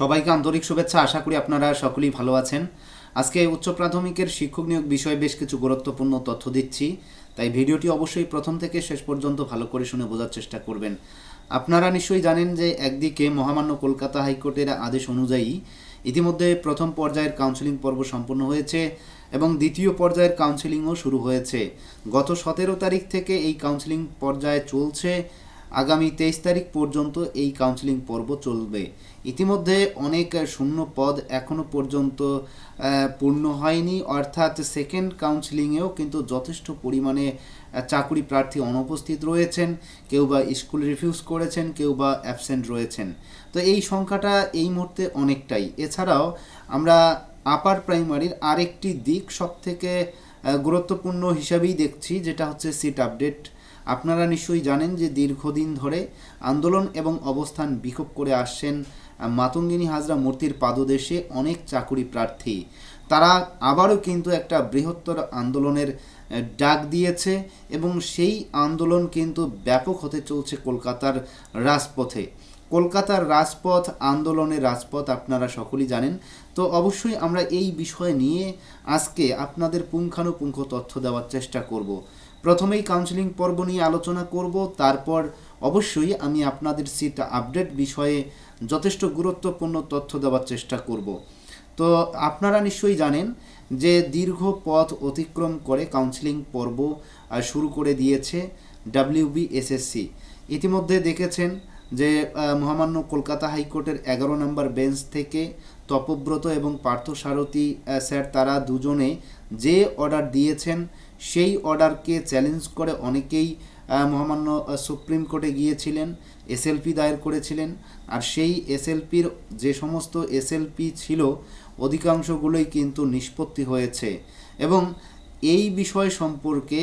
সবাইকে আন্তরিক শুভেচ্ছা। আশা করি আপনারা সকলেই ভালো আছেন। আজকে উচ্চ প্রাথমিকের শিক্ষক নিয়োগ বিষয়ে বেশ কিছু গুরুত্বপূর্ণ তথ্য দিচ্ছি, তাই ভিডিওটি অবশ্যই প্রথম থেকে শেষ পর্যন্ত ভালো করে শুনে বোঝার চেষ্টা করবেন। আপনারা নিশ্চয়ই জানেন যে একদিকে মহামান্য কলকাতা হাইকোর্টের আদেশ অনুযায়ী ইতিমধ্যে প্রথম পর্যায়ের কাউন্সেলিং পর্ব সম্পন্ন হয়েছে এবং দ্বিতীয় পর্যায়ের কাউন্সেলিংও শুরু হয়েছে। গত 17 তারিখ থেকে এই কাউন্সেলিং পর্যায়ে চলছে, আগামী 23 তারিখ পর্যন্ত এই কাউন্সেলিং পর্ব চলবে। ইতিমধ্যে অনেক শূন্য পদ এখনও পর্যন্ত পূর্ণ হয়নি, অর্থাৎ সেকেন্ড কাউন্সেলিংয়েও কিন্তু যথেষ্ট পরিমাণে চাকরি প্রার্থী অনুপস্থিত রয়েছেন। কেউ বা স্কুল রিফিউজ করেছেন, কেউ বা অ্যাবসেন্ট রয়েছেন। তো এই সংখ্যাটা এই মুহূর্তে অনেকটাই। এছাড়াও আমরা আপার প্রাইমারির আরেকটি দিক সবথেকে গুরুত্বপূর্ণ হিসাবেই দেখছি, যেটা হচ্ছে সিট আপডেট। আপনারা নিশ্চয়ই জানেন যে দীর্ঘদিন ধরে আন্দোলন এবং অবস্থান বিক্ষোভ করে আসছেন মাতঙ্গিনী হাজরা মূর্তির পাদদেশে অনেক চাকুরি প্রার্থী। তারা আবারও কিন্তু একটা বৃহত্তর আন্দোলনের ডাক দিয়েছে এবং সেই আন্দোলন কিন্তু ব্যাপক হতে চলছে কলকাতার রাজপথে। কলকাতার রাজপথ আন্দোলনের রাজপথ আপনারা সকলেই জানেন। তো অবশ্যই আমরা এই বিষয় নিয়ে আজকে আপনাদের পুঙ্খানুপুঙ্খ তথ্য দেওয়ার চেষ্টা করব। প্রথমেই কাউন্সেলিং পর্ব নিয়ে আলোচনা করব, তারপর অবশ্যই আমি আপনাদের সিট আপডেট বিষয়ে যথেষ্ট গুরুত্বপূর্ণ তথ্য দেওয়ার চেষ্টা করব। তো আপনারা নিশ্চয়ই জানেন যে দীর্ঘ পথ অতিক্রম করে কাউন্সেলিং পর্ব শুরু করে দিয়েছে ডাব্লিউবিএসএসসি। ইতিমধ্যে দেখেছেন যে মহামান্য কলকাতা হাইকোর্টের 11 নম্বর বেঞ্চ থেকে তপব্রত এবং পার্থসারথী স্যার তারা দুজনে যে অর্ডার দিয়েছেন সেই অর্ডারকে চ্যালেঞ্জ করে অনেকেই মহামান্য সুপ্রিম কোর্টে গিয়েছিলেন, এসএলপি দায়ের করেছিলেন। আর সেই এসএলপির যে সমস্ত এসএলপি ছিল অধিকাংশগুলোই কিন্তু নিষ্পত্তি হয়েছে এবং এই বিষয় সম্পর্কে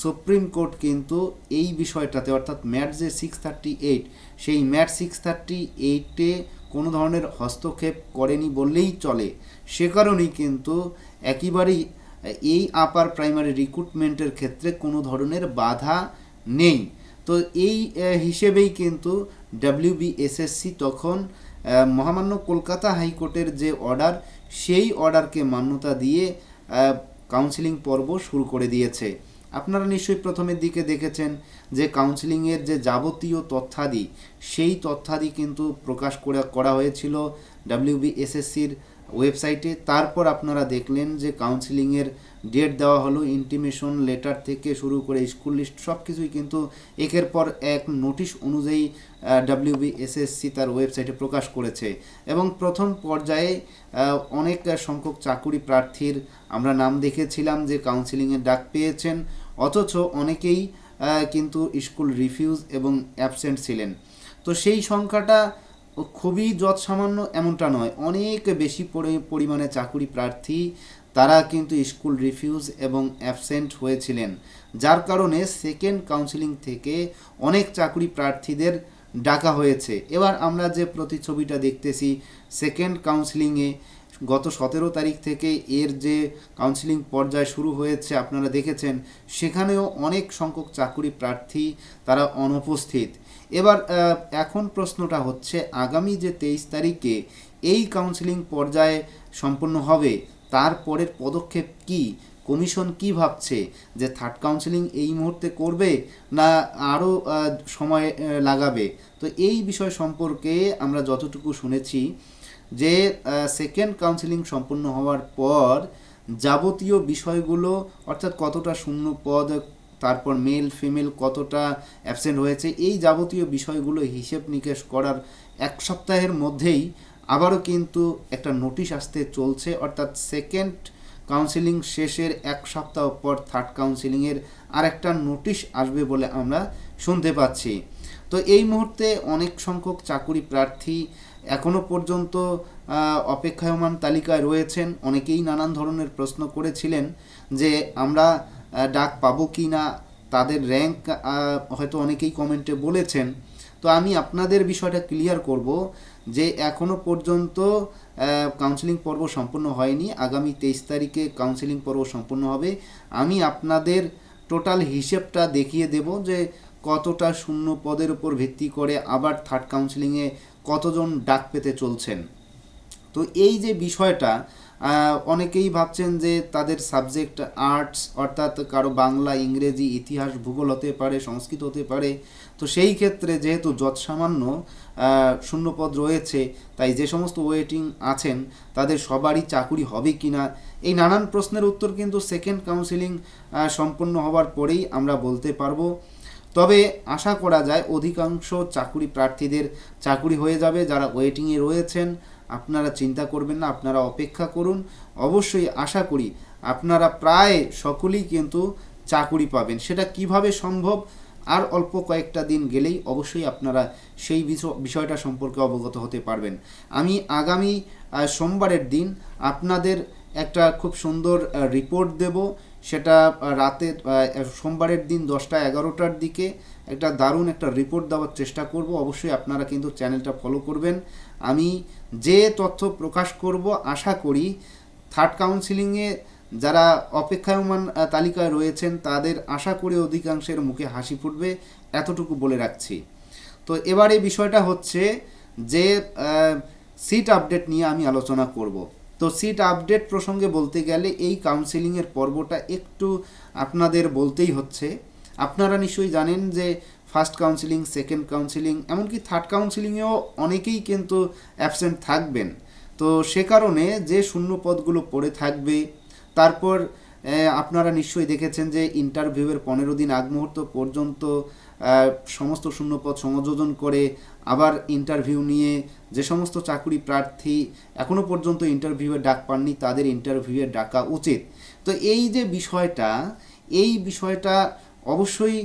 সুপ্রিম কোর্ট কিন্তু এই বিষয়টাতে অর্থাৎ ম্যাট যে 638 সেই ম্যাট 638-এ কোনো ধরনের হস্তক্ষেপ করেনি বললেই চলে। সে কারণেই কিন্তু একেবারেই এই আপার প্রাইমারি রিক্রুটমেন্টের ক্ষেত্রে কোনো ধরনের বাধা নেই। তো এই হিসেবেই কিন্তু ডাব্লিউবিএসএসসি তখন মহামান্য কলকাতা হাইকোর্টের যে অর্ডার সেই অর্ডারকে মান্যতা দিয়ে কাউন্সেলিং পর্ব শুরু করে দিয়েছে। আপনারা নিশ্চয়ই প্রথমের দিকে দেখেছেন যে কাউন্সেলিংয়ের যে যাবতীয় তথ্যাদি সেই তথ্যাদি কিন্তু প্রকাশ করা হয়েছিল ডাব্লিউবিএসএসসির ওয়েবসাইটে। তারপর আপনারা দেখলেন যে কাউন্সেলিংয়ের ডেট দেওয়া হলো, ইন্টিমেশন লেটার থেকে শুরু করে স্কুল লিস্ট সব কিছুই কিন্তু একের পর এক নোটিশ অনুযায়ী ডাব্লিউবিএসএসসি তার ওয়েবসাইটে প্রকাশ করেছে এবং প্রথম পর্যায়ে অনেক সংখ্যক চাকুরি প্রার্থীর আমরা নাম দেখেছিলাম যে কাউন্সেলিংয়ের ডাক পেয়েছেন, অথচ অনেকেই কিন্তু স্কুল রিফিউজ এবং অ্যাবসেন্ট ছিলেন। তো সেই সংখ্যাটা খুবই যৎসামান্য এমনটা নয়, অনেক বেশি পরিমাণে চাকুরি প্রার্থী তারা কিন্তু স্কুল রিফিউজ এবং অ্যাবসেন্ট হয়েছিলেন, যার কারণে সেকেন্ড কাউন্সেলিং থেকে অনেক চাকুরি প্রার্থীদের ডাকা হয়েছে। এবার আমরা যে প্রতিছবিটা দেখতেছি সেকেন্ড কাউন্সেলিংয়ে গত 17 তারিখ থেকে এর যে কাউন্সেলিং পর্যায় শুরু হয়েছে আপনারা দেখেছেন, সেখানেও অনেক সংখ্যক চাকুরি প্রার্থী তারা অনুপস্থিত। এবার এখন প্রশ্নটা হচ্ছে আগামী যে 23 তারিখে এই কাউন্সেলিং পর্যায়ে সম্পন্ন হবে তারপরের পদক্ষেপ কি? কমিশন কি ভাবছে যে থার্ড কাউন্সেলিং এই মুহূর্তে করবে না আরও সময় লাগাবে? তো এই বিষয় সম্পর্কে আমরা যতটুকু শুনেছি যে সেকেন্ড কাউন্সেলিং সম্পন্ন হওয়ার পর যাবতীয় বিষয়গুলো অর্থাৎ কতটা শূন্য পদ, তারপর মেল ফিমেল কতটা অ্যাবসেন্ট হয়েছে, এই যাবতীয় বিষয়গুলো হিসেব নিকেশ করার এক সপ্তাহের মধ্যেই আবারও কিন্তু একটা নোটিশ আসতে চলছে, অর্থাৎ সেকেন্ড কাউন্সেলিং শেষের এক সপ্তাহ পর থার্ড কাউন্সেলিংয়ের আরেকটা নোটিশ আসবে বলে আমরা শুনতে পাচ্ছি। তো এই মুহূর্তে অনেক সংখ্যক চাকুরি প্রার্থী এখনও পর্যন্ত অপেক্ষায়মান তালিকায় রয়েছেন। অনেকেই নানান ধরনের প্রশ্ন করেছিলেন যে আমরা ডাক পাবো কি না, তাদের র্যাঙ্ক হয়তো অনেকেই কমেন্টে বলেছেন। তো আমি আপনাদের বিষয়টা ক্লিয়ার করব যে এখনও পর্যন্ত কাউন্সেলিং পর্ব সম্পন্ন হয়নি, আগামী 23 তারিখে কাউন্সেলিং পর্ব সম্পন্ন হবে। আমি আপনাদের টোটাল হিসেবটা দেখিয়ে দেব যে কতটা শূন্য পদের উপর ভিত্তি করে আবার থার্ড কাউন্সেলিংয়ে কতজন ডাক পেতে চলছেন। তো এই যে বিষয়টা, অনেকেই ভাবছেন যে তাদের সাবজেক্ট আর্টস, অর্থাৎ কারো বাংলা, ইংরেজি, ইতিহাস, ভূগোল হতে পারে, সংস্কৃত হতে পারে। তো সেই ক্ষেত্রে যেহেতু যৎসামান্য শূন্যপদ রয়েছে, তাই যে সমস্ত ওয়েটিং আছেন তাদের সবারই চাকুরি হবে কি না, এই নানান প্রশ্নের উত্তর কিন্তু সেকেন্ড কাউন্সিলিং সম্পন্ন হওয়ার পরেই আমরা বলতে পারবো। তবে আশা করা যায় অধিকাংশ চাকুরি প্রার্থীদের চাকুরি হয়ে যাবে। যারা ওয়েটিংয়ে রয়েছেন আপনারা চিন্তা করবেন না, আপনারা অপেক্ষা করুন। অবশ্যই আশা করি আপনারা প্রায় সকলেই কিন্তু চাকুরি পাবেন। সেটা কিভাবে সম্ভব, আর অল্প কয়েকটা দিন গেলেই অবশ্যই আপনারা সেই বিষয়টা সম্পর্কে অবগত হতে পারবেন। আমি আগামী সোমবারের দিন আপনাদের একটা খুব সুন্দর রিপোর্ট দেব। সেটা রাতে সোমবারের দিন 10টা-11টার দিকে একটা দারুণ একটা রিপোর্ট দেওয়ার চেষ্টা করব। অবশ্যই আপনারা কিন্তু চ্যানেলটা ফলো করবেন। আমি যে তথ্য প্রকাশ করব আশা করি থার্ড কাউন্সিলিংয়ে যারা অপেক্ষায়মান তালিকায় রয়েছেন তাদের আশা করি অধিকাংশের মুখে হাসি ফুটবে, এতটুকু বলে রাখছি। তো এবারে বিষয়টা হচ্ছে যে সিট আপডেট নিয়ে আমি আলোচনা করব। তো সিট আপডেট প্রসঙ্গে বলতে গেলে এই কাউন্সিলিংয়ের পর্বটা একটু আপনাদের বলতেই হচ্ছে। আপনারা নিশ্চয়ই জানেন যে ফার্স্ট কাউন্সিলিং, সেকেন্ড কাউন্সিলিং, এমনকি থার্ড কাউন্সিলিংয়েও অনেকেই কিন্তু অ্যাবসেন্ট থাকবেন। তো সে কারণে যে শূন্য পদগুলো পড়ে থাকবে, তারপর আপনারা নিশ্চয়ই দেখেছেন যে ইন্টারভিউয়ের 15 দিন আগ মুহূর্ত পর্যন্ত সমস্ত শূন্যপদ সংযোজন করে আবার ইন্টারভিউ নিয়ে যে সমস্ত চাকরি প্রার্থী এখনও পর্যন্ত ইন্টারভিউয়ে ডাক পাননি তাদের ইন্টারভিউয়ে ডাকা উচিত। তো এই যে বিষয়টা, এই বিষয়টা অবশ্যই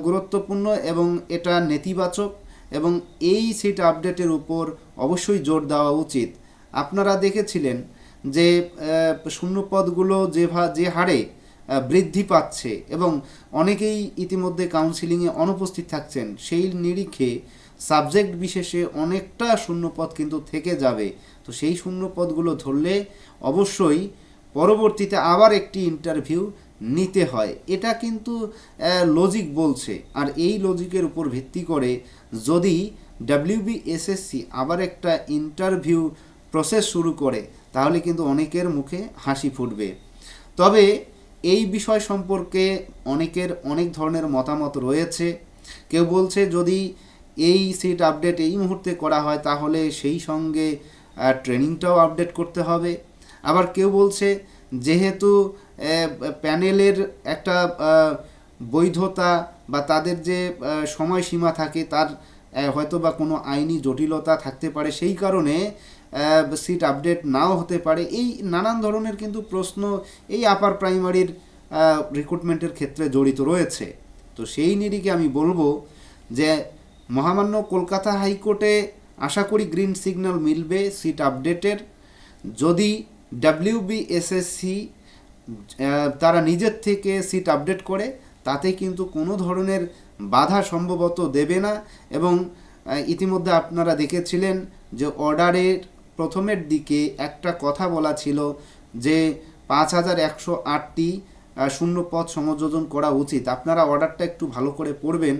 গুরুত্বপূর্ণ এবং এটা নেতিবাচক, এবং এই সিট আপডেটের উপর অবশ্যই জোর দেওয়া উচিত। আপনারা দেখেছিলেন যে শূন্যপদগুলো যে হারে বৃদ্ধি পাচ্ছে এবং অনেকেই ইতিমধ্যে কাউন্সিলিংয়ে অনুপস্থিত থাকছেন, সেই নিরিখে সাবজেক্ট বিশেষে অনেকটা শূন্যপদ কিন্তু থেকে যাবে। তো সেই শূন্যপদগুলো ধরলে অবশ্যই পরবর্তীতে আবার একটি ইন্টারভিউ নিতে হয়, এটা কিন্তু লজিক বলছে। আর এই লজিকের উপর ভিত্তি করে যদি WBSSC আবার একটা ইন্টারভিউ প্রসেস শুরু করে তাহলে কিন্তু অনেকের মুখে হাসি ফুটবে। তবে এই বিষয় সম্পর্কে অনেকের অনেক ধরনের মতামত রয়েছে। কেউ বলছে যদি এই সিট আপডেট এই মুহূর্তে করা হয় তাহলে সেই সঙ্গে ট্রেনিংটাও আপডেট করতে হবে। আবার কেউ বলছে যেহেতু প্যানেলের একটা বৈধতা বা তাদের যে সময়সীমা থাকে তার হয়তো বা কোনো আইনি জটিলতা থাকতে পারে, সেই কারণে সিট আপডেট নাও হতে পারে। এই নানান ধরনের কিন্তু প্রশ্ন এই আপার প্রাইমারির রিক্রুটমেন্টের ক্ষেত্রে জড়িত রয়েছে। তো সেই নিরিখে আমি বলবো যে মহামান্য কলকাতা হাইকোর্টে আশা করি গ্রিন সিগন্যাল মিলবে সিট আপডেটের। যদি WBSSC তারা নিজের থেকে সিট আপডেট করে তাতে কিন্তু কোনো ধরনের বাধা সম্ভবত দেবে না। এবং ইতিমধ্যে আপনারা দেখেছিলেন যে অর্ডারের প্রথমের দিকে একটা কথা বলা ছিল যে 5108টি শূন্যপদ সংযোজন করা উচিত। আপনারা অর্ডারটা একটু ভালো করে পড়বেন,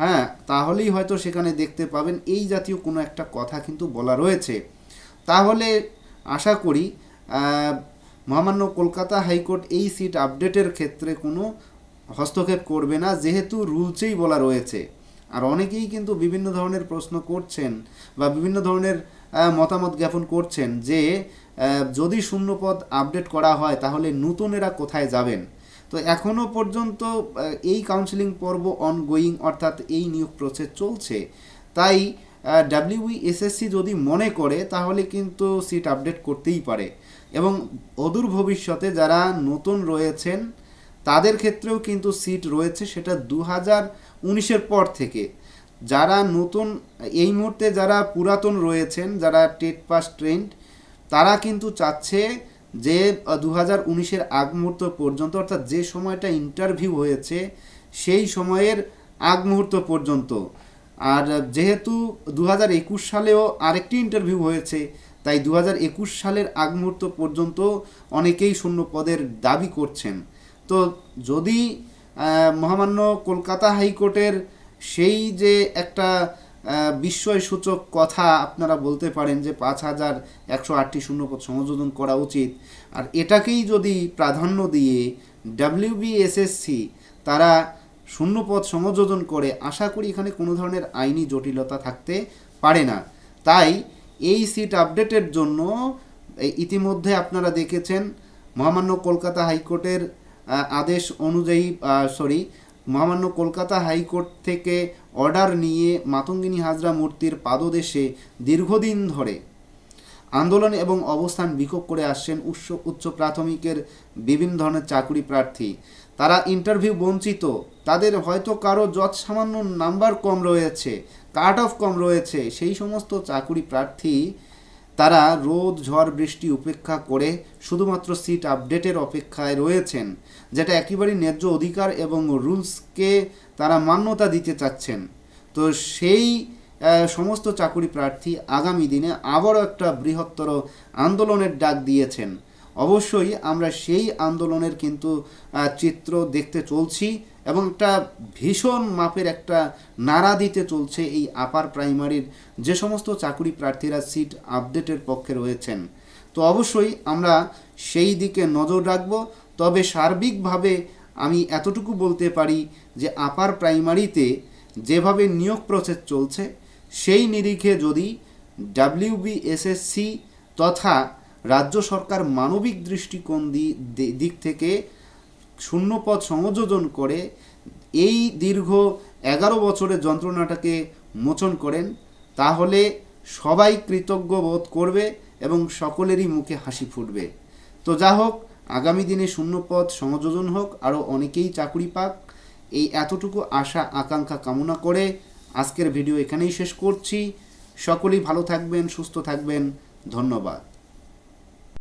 হ্যাঁ, তাহলেই হয়তো সেখানে দেখতে পাবেন এই জাতীয় কোনো একটা কথা কিন্তু বলা রয়েছে। তাহলে আশা করি মহামান্য কলকাতা হাইকোর্ট এই সিট আপডেটের ক্ষেত্রে কোনো হস্তক্ষেপ করবে না, যেহেতু রুলসেই বলা রয়েছে। আর অনেকেই কিন্তু বিভিন্ন ধরনের প্রশ্ন করছেন বা বিভিন্ন ধরনের মতামত জ্ঞাপন করছেন যে যদি শূন্যপদ আপডেট করা হয় তাহলে নতুনেরা কোথায় যাবেন। তো এখনও পর্যন্ত এই কাউন্সিলিং পর্ব অনগোয়িং, অর্থাৎ এই নিয়োগ প্রসেস চলছে। তাই WBSSC যদি মনে করে তাহলে কিন্তু সিট আপডেট করতেই পারে। এবং অদূর ভবিষ্যতে যারা নতুন রয়েছেন তাদের ক্ষেত্রেও কিন্তু সিট রয়েছে, সেটা 2019-এর পর থেকে। যারা নতুন এই মুহূর্তে যারা পুরাতন রয়েছেন, যারা টেট পাস ট্রেন্ড, তারা কিন্তু চাচ্ছে যে 2019-এর আগ মুহূর্ত পর্যন্ত, অর্থাৎ যে সময়টা ইন্টারভিউ হয়েছে সেই সময়ের আগ মুহূর্ত পর্যন্ত। আর যেহেতু 2021 সালেও আরেকটি ইন্টারভিউ হয়েছে, তাই 2021 সালের আগ মুহূর্ত পর্যন্ত অনেকেই শূন্য পদের দাবি করছেন। তো যদি মহামান্য কলকাতা হাইকোর্টের সেই যে একটা বিস্ময়সূচক কথা আপনারা বলতে পারেন যে 5,108টি শূন্যপদ সংযোজন করা উচিত। আর এটাকেই যদি প্রাধান্য দিয়ে ডাব্লিউবিএসএসসি তারা শূন্যপদ সংযোজন করে, আশা করি এখানে কোনো ধরনের আইনি জটিলতা থাকতে পারে না। তাই এই সিট আপডেটের জন্য ইতিমধ্যে আপনারা দেখেছেন মহামান্য কলকাতা হাইকোর্টের আদেশ অনুযায়ী মহামান্য কলকাতা হাইকোর্ট থেকে অর্ডার নিয়ে মাতঙ্গিনী হাজরা মূর্তির পাদদেশে দীর্ঘদিন ধরে আন্দোলন এবং অবস্থান বিক্ষোভ করে আসছেন উচ্চ প্রাথমিকের বিভিন্ন ধরনের চাকুরি প্রার্থী। তারা ইন্টারভিউ বঞ্চিত, তাদের হয়তো কারো যৎসামান্য নাম্বার কম রয়েছে, কাট অফ কম রয়েছে, সেই সমস্ত চাকুরি প্রার্থী তারা রোদ ঝড় বৃষ্টি উপেক্ষা করে শুধুমাত্র সিট আপডেটের অপেক্ষায় রয়েছেন, যেটা একেবারেই ন্যায্য অধিকার এবং রুলসকে তারা মান্যতা দিতে চাচ্ছেন। তো সেই সমস্ত চাকুরি প্রার্থী আগামী দিনে আবারও একটা বৃহত্তর আন্দোলনের ডাক দিয়েছেন। অবশ্যই আমরা সেই আন্দোলনের কিন্তু চিত্র দেখতে চলছি এবং একটা ভীষণ মাপের একটা নাড়া দিতে চলছে এই আপার প্রাইমারির যে সমস্ত চাকুরি প্রার্থীরা সিট আপডেটের পক্ষে রয়েছেন। তো অবশ্যই আমরা সেই দিকে নজর রাখব। তবে সার্বিকভাবে আমি এতটুকু বলতে পারি যে আপার প্রাইমারিতে যেভাবে নিয়োগ প্রসেস চলছে সেই নিরিখে যদি ডাব্লিউবিএসএসসি তথা রাজ্য সরকার মানবিক দৃষ্টিকোণ দিক থেকে শূন্যপদ সংযোজন করে এই দীর্ঘ 11 বছরের যন্ত্রণাটাকে মোচন করেন, তাহলে সবাই কৃতজ্ঞ বোধ করবে এবং সকলেরই মুখে হাসি ফুটবে। তো যা হোক, আগামী দিনে শূন্যপদ সংযোজন হোক, আরও অনেকেই চাকুরি পাক, এই এতটুকু আশা আকাঙ্ক্ষা কামনা করে আজকের ভিডিও এখানেই শেষ করছি। সকলেই ভালো থাকবেন, সুস্থ থাকবেন। ধন্যবাদ।